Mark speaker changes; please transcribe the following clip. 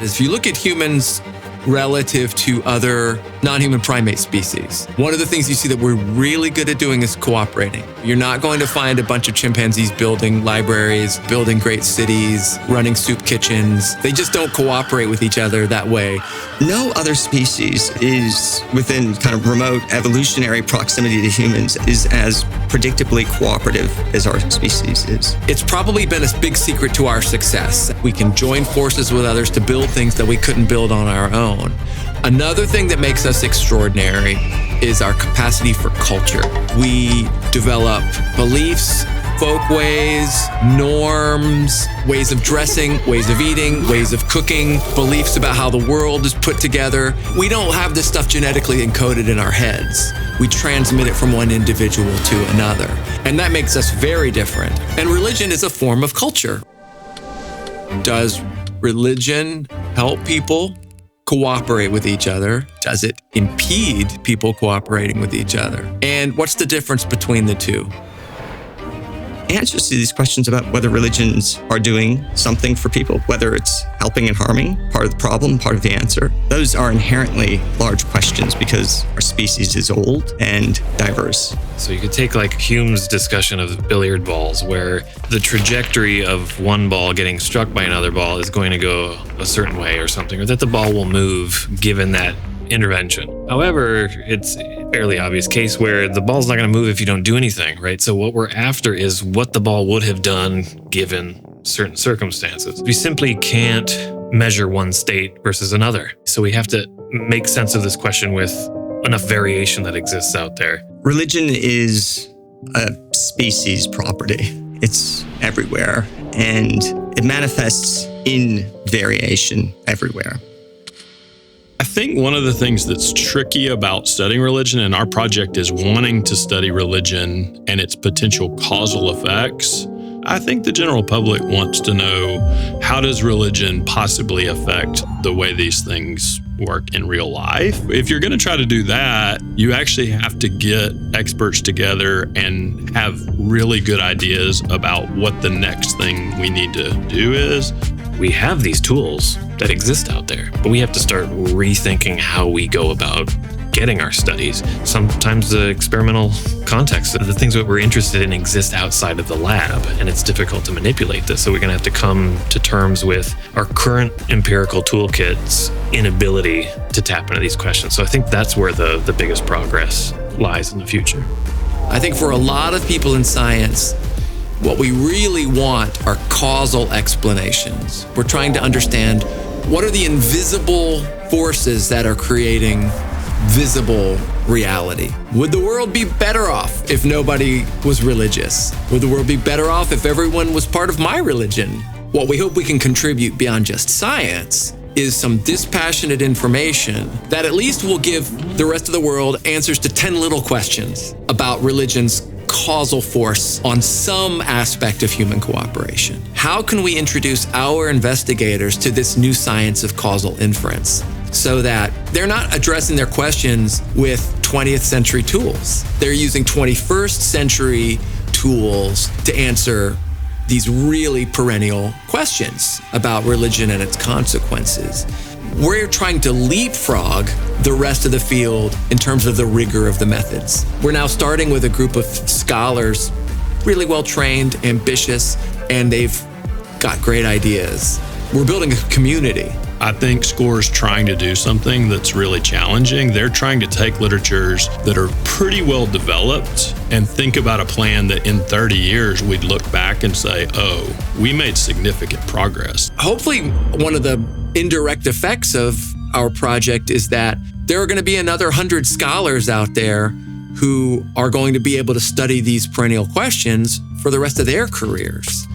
Speaker 1: If you look at humans relative to other non-human primate species, one of the things you see that we're really good at doing is cooperating. You're not going to find a bunch of chimpanzees building libraries, building great cities, running soup kitchens. They just don't cooperate with each other that way.
Speaker 2: No other species is within kind of remote evolutionary proximity to humans is as predictably cooperative as our species is.
Speaker 1: It's probably been a big secret to our success. We can join forces with others to build things that we couldn't build on our own. Another thing that makes us extraordinary is our capacity for culture. We develop beliefs, folkways, norms, ways of dressing, ways of eating, ways of cooking, beliefs about how the world is put together. We don't have this stuff genetically encoded in our heads. We transmit it from one individual to another. And that makes us very different. And religion is a form of culture. Does religion help people cooperate with each other? Does it impede people cooperating with each other? And what's the difference between the two?
Speaker 2: Answers to these questions about whether religions are doing something for people, whether it's helping and harming, part of the problem, part of the answer, those are inherently large questions because our species is old and diverse.
Speaker 3: So you could take like Hume's discussion of billiard balls, where the trajectory of one ball getting struck by another ball is going to go a certain way or something, or that the ball will move given that intervention. However, it's a fairly obvious case where the ball's not going to move if you don't do anything, right? So what we're after is what the ball would have done given certain circumstances. We simply can't measure one state versus another. So we have to make sense of this question with enough variation that exists out there.
Speaker 2: Religion is a species property. It's everywhere, and it manifests in variation everywhere.
Speaker 4: I think one of the things that's tricky about studying religion, and our project is wanting to study religion and its potential causal effects. I think the general public wants to know, how does religion possibly affect the way these things work in real life? If you're going to try to do that, you actually have to get experts together and have really good ideas about what the next thing we need to do is.
Speaker 3: We have these tools that exist out there, but we have to start rethinking how we go about getting our studies. Sometimes the experimental context, the things that we're interested in exist outside of the lab, and it's difficult to manipulate this. So we're going to have to come to terms with our current empirical toolkit's inability to tap into these questions. So I think that's where the biggest progress lies in the future.
Speaker 1: I think for a lot of people in science, what we really want are causal explanations. We're trying to understand what are the invisible forces that are creating visible reality. Would the world be better off if nobody was religious? Would the world be better off if everyone was part of my religion? What we hope we can contribute beyond just science is some dispassionate information that at least will give the rest of the world answers to 10 little questions about religion's causal force on some aspect of human cooperation. How can we introduce our investigators to this new science of causal inference so that they're not addressing their questions with 20th century tools? They're using 21st century tools to answer these really perennial questions about religion and its consequences. We're trying to leapfrog the rest of the field in terms of the rigor of the methods. We're now starting with a group of scholars, really well trained, ambitious, and they've got great ideas. We're building a community.
Speaker 4: I think SCORE's trying to do something that's really challenging. They're trying to take literatures that are pretty well developed and think about a plan that in 30 years we'd look back and say, oh, we made significant progress.
Speaker 1: Hopefully, one of the indirect effects of our project is that there are going to be another 100 scholars out there who are going to be able to study these perennial questions for the rest of their careers.